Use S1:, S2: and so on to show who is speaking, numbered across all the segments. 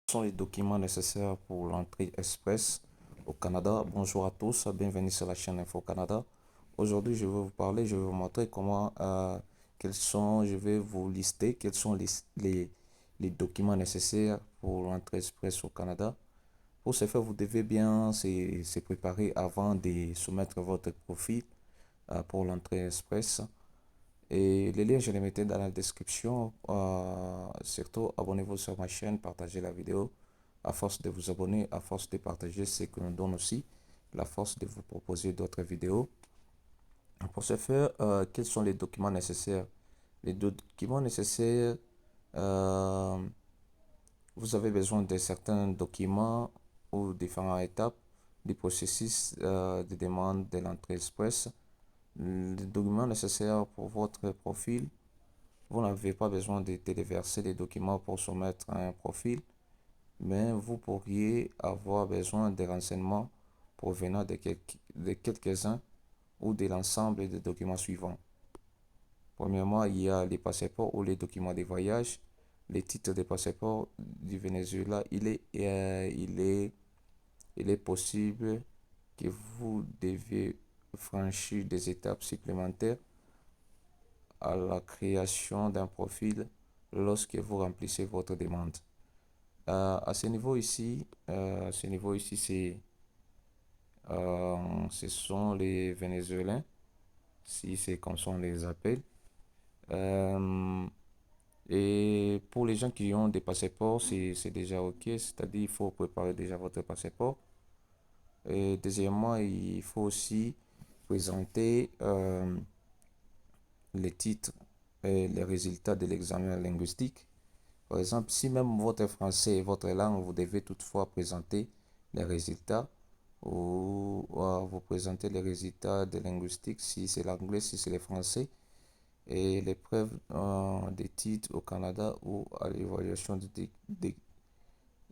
S1: Sont les documents nécessaires pour l'entrée express au Canada. Bonjour à tous, bienvenue sur la chaîne Info Canada. Aujourd'hui, je vais vous parler, je vais vous montrer je vais vous lister quels sont les documents nécessaires pour l'entrée express au Canada. Pour ce faire, vous devez bien se préparer avant de soumettre votre profil pour l'entrée express. Et les liens, je les mettais dans la description. Surtout, abonnez-vous sur ma chaîne, partagez la vidéo. À force de vous abonner, à force de partager, c'est que nous donne aussi la force de vous proposer d'autres vidéos. Pour ce faire, quels sont les documents nécessaires? Les documents nécessaires, euh, vous avez besoin de certains documents ou différentes étapes du processus de demande de l'entrée express. Les documents nécessaires pour votre profil, vous n'avez pas besoin de téléverser les documents pour soumettre un profil, mais vous pourriez avoir besoin de renseignements provenant de quelques-uns ou de l'ensemble des documents suivants. Premièrement, il y a les passeports ou les documents de voyage. Les titres de passeport du Venezuela, il est possible que vous deviez franchir des étapes supplémentaires à la création d'un profil lorsque vous remplissez votre demande. À ce niveau ici, ce sont les Vénézuéliens, si c'est comme ça on les appelle. Euh, et pour les gens qui ont des passeports, c'est déjà OK, c'est-à-dire il faut préparer déjà votre passeport. Et deuxièmement, il faut aussi présenter les titres et les résultats de l'examen linguistique. Par exemple, si même votre français est votre langue, vous devez toutefois présenter les résultats ou vous présenter les résultats de linguistique si c'est l'anglais, si c'est le français et les preuves des titres au Canada ou à l'évaluation des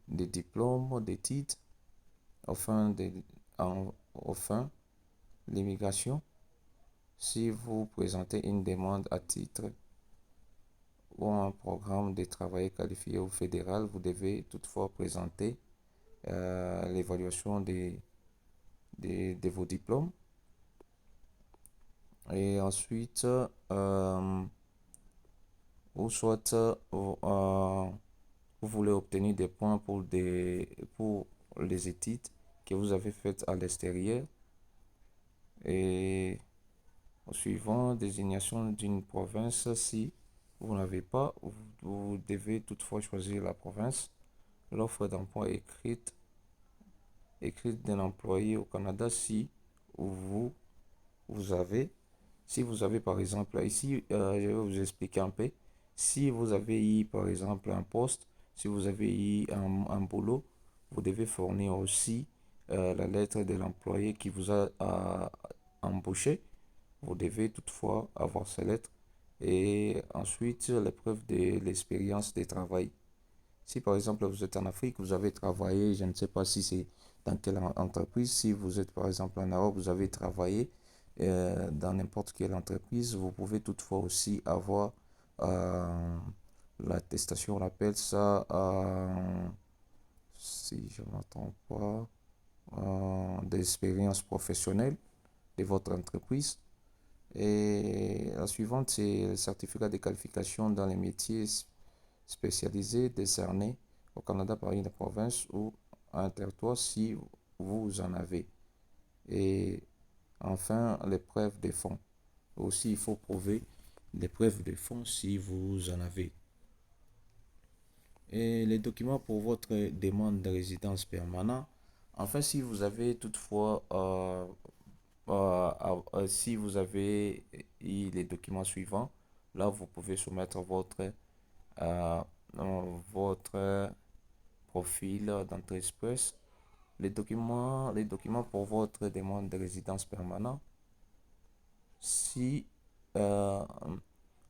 S1: diplômes, des titres, enfin, enfin l'immigration. Si vous présentez une demande à titre ou un programme de travail qualifié ou fédéral, vous devez toutefois présenter l'évaluation de vos diplômes. Et ensuite, ou soit vous voulez obtenir des points pour les études que vous avez faites à l'extérieur. Et au suivant, désignation d'une province, si vous n'avez pas, vous devez toutefois choisir la province. L'offre d'emploi écrite d'un employé au Canada si vous, vous avez, si vous avez par exemple, ici, je vais vous expliquer un peu. Si vous avez eu par exemple un poste, si vous avez eu un boulot, vous devez fournir aussi la lettre de l'employé qui vous a embauché. Vous devez toutefois avoir ces lettres et ensuite la preuve de l'expérience de travail. Si par exemple vous êtes en Afrique, vous avez travaillé, je ne sais pas si c'est dans quelle entreprise, si vous êtes par exemple en Europe, vous avez travaillé dans n'importe quelle entreprise, vous pouvez toutefois aussi avoir euh, l'attestation, on appelle ça, si je ne m'entends pas, d'expérience professionnelle de votre entreprise. Et la suivante, c'est le certificat de qualification dans les métiers spécialisés décernés au Canada par une province ou un territoire si vous en avez. Et enfin, les preuves de fonds. Aussi, il faut prouver les preuves de fonds si vous en avez. Et les documents pour votre demande de résidence permanente. Enfin, si vous avez toutefois si vous avez eu les documents suivants, là vous pouvez soumettre euh, votre profil d'entrée express. Les documents pour votre demande de résidence permanente. Si, euh,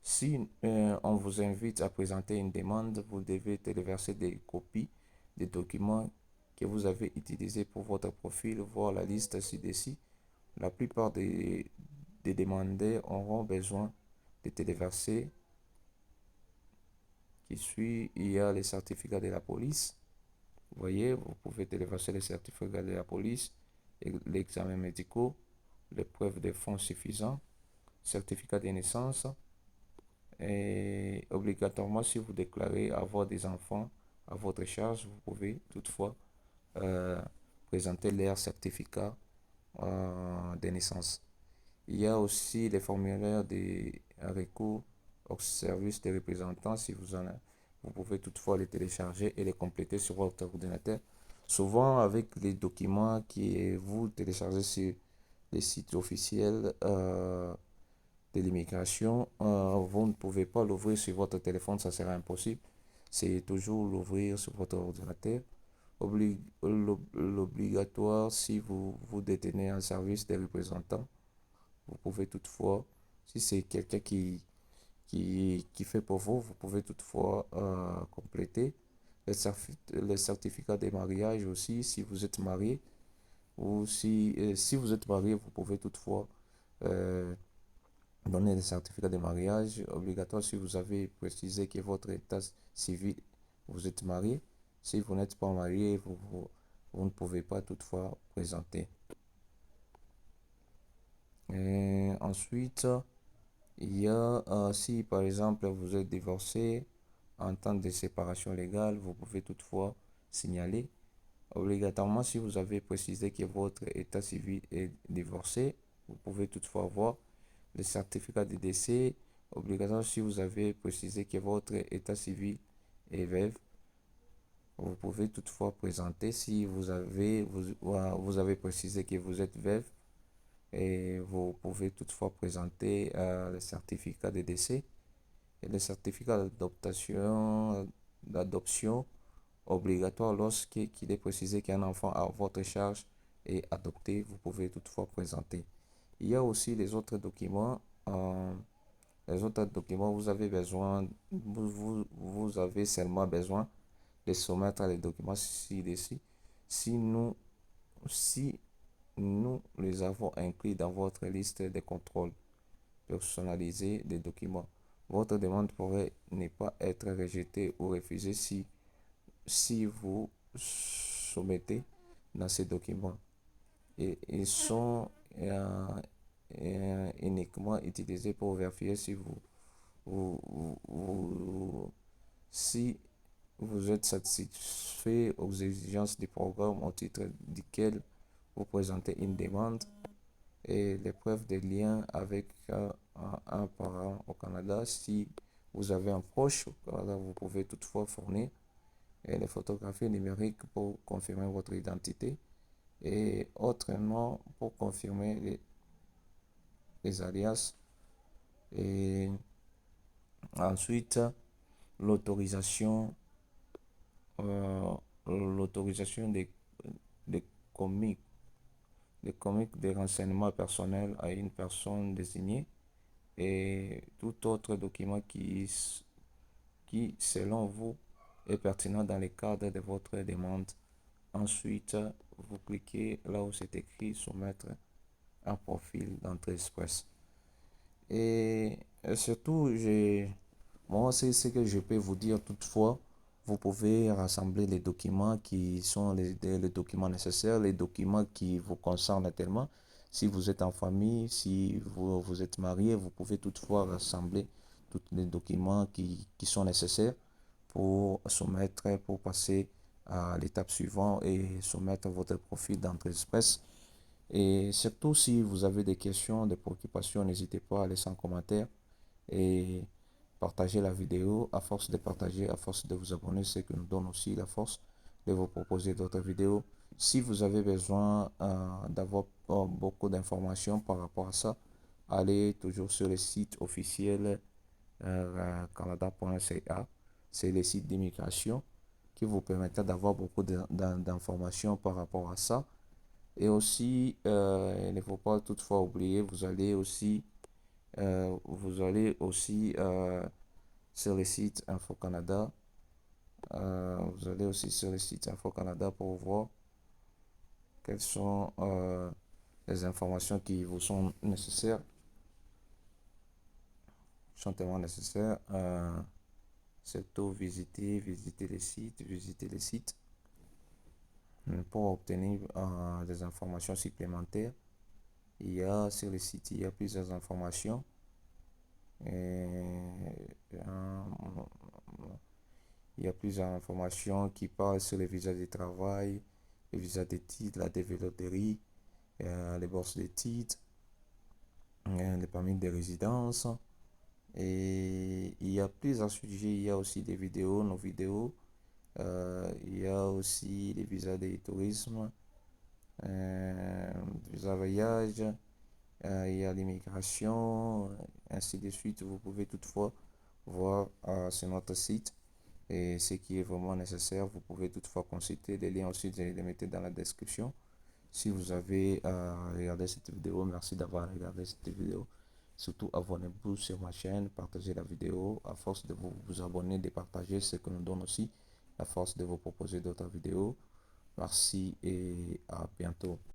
S1: si on vous invite à présenter une demande, vous devez téléverser des copies des documents que vous avez utilisés pour votre profil, voir la liste ci-dessus. La plupart des demandeurs auront besoin de téléverser qui suit. Il y a les certificats de la police, Vous voyez, vous pouvez télécharger les certificats de la police, et l'examen médical, les preuves de fonds suffisants, certificat de naissance. Et obligatoirement, si vous déclarez avoir des enfants à votre charge, vous pouvez toutefois euh, présenter leur certificat de naissance. Il y a aussi les formulaires de recours au service des représentants. Si vous en avez, vous pouvez toutefois les télécharger et les compléter sur votre ordinateur. Souvent, avec les documents que vous téléchargez sur les sites officiels de l'immigration, vous ne pouvez pas l'ouvrir sur votre téléphone, ça sera impossible. C'est toujours l'ouvrir sur votre ordinateur. L'obligatoire si vous détenez un service des représentants. Vous pouvez toutefois, si c'est quelqu'un qui fait pour vous, vous pouvez toutefois compléter les certificats de mariage aussi, si vous êtes marié, ou si vous êtes marié, vous pouvez toutefois euh, donner des certificats de mariage obligatoires si vous avez précisé que votre état civil, vous êtes marié. Si vous n'êtes pas marié, vous ne pouvez pas toutefois présenter. Et ensuite, il y a, si par exemple vous êtes divorcé en temps de séparation légale, vous pouvez toutefois signaler. Obligatoirement, si vous avez précisé que votre état civil est divorcé, vous pouvez toutefois avoir le certificat de décès. Obligatoire, si vous avez précisé que votre état civil est veuve, vous pouvez toutefois présenter. Si vous avez précisé que vous êtes veuve, et vous pouvez toutefois présenter le certificat de décès et le certificat d'adoption obligatoire lorsqu'il est précisé qu'un enfant à votre charge est adopté, vous pouvez toutefois présenter. Il y a aussi les autres documents, vous avez besoin, vous avez seulement besoin de soumettre les documents ci-dessus. Si nous, si nous les avons inclus dans votre liste de contrôles personnalisés des documents. Votre demande pourrait ne pas être rejetée ou refusée si vous soumettez dans ces documents. Et ils sont uniquement utilisés pour vérifier vous, si vous êtes satisfait aux exigences du programme au titre duquel vous présentez une demande et les preuves de lien avec un parent au Canada. Si vous avez un proche au Canada, vous pouvez toutefois fournir les photographies numériques pour confirmer votre identité et autrement pour confirmer les alias. Et ensuite, l'autorisation euh, l'autorisation des comics des renseignements personnels à une personne désignée et tout autre document qui, selon vous, est pertinent dans le cadre de votre demande. Ensuite, vous cliquez là où c'est écrit soumettre un profil d'entrée express. Et surtout, moi, c'est ce que je peux vous dire toutefois. Vous pouvez rassembler les documents qui sont les documents nécessaires, les documents qui vous concernent tellement. Si vous êtes en famille, si vous êtes marié, vous pouvez toutefois rassembler tous les documents qui sont nécessaires pour soumettre, pour passer à l'étape suivante et soumettre votre profil d'entrée express. Et surtout, si vous avez des questions, des préoccupations, n'hésitez pas à laisser un commentaire et partager la vidéo. À force de partager, à force de vous abonner, c'est que nous donne aussi la force de vous proposer d'autres vidéos. Si vous avez besoin d'avoir beaucoup d'informations par rapport à ça, allez toujours sur le site officiel canada.ca. C'est le site d'immigration qui vous permettra d'avoir beaucoup d'informations par rapport à ça. Et aussi, il ne faut pas toutefois oublier, vous allez aussi sur le site Info Canada. Vous allez aussi sur le site Info Canada pour voir quelles sont les informations qui vous sont nécessaires, sont tellement nécessaires. Surtout visiter les sites. pour obtenir des informations supplémentaires. Il y a sur le site, il y a plusieurs informations. Il y a plusieurs informations qui parlent sur les visas de travail, les visas d'études, la développerie, les bourses d'études, les permis de résidence. Et il y a plusieurs sujets. Il y a aussi des vidéos, nos vidéos. Il y a aussi les visas de tourisme, visa voyage. Il y a l'immigration, ainsi de suite. Vous pouvez toutefois voir sur notre site et ce qui est vraiment nécessaire. Vous pouvez toutefois consulter les liens aussi, je les mettrai dans la description. Si vous avez regardé cette vidéo, merci d'avoir regardé cette vidéo. Surtout, abonnez-vous sur ma chaîne, partagez la vidéo. À force de vous abonner, de partager, ce que nous donne aussi la force de vous proposer d'autres vidéos. Merci et à bientôt.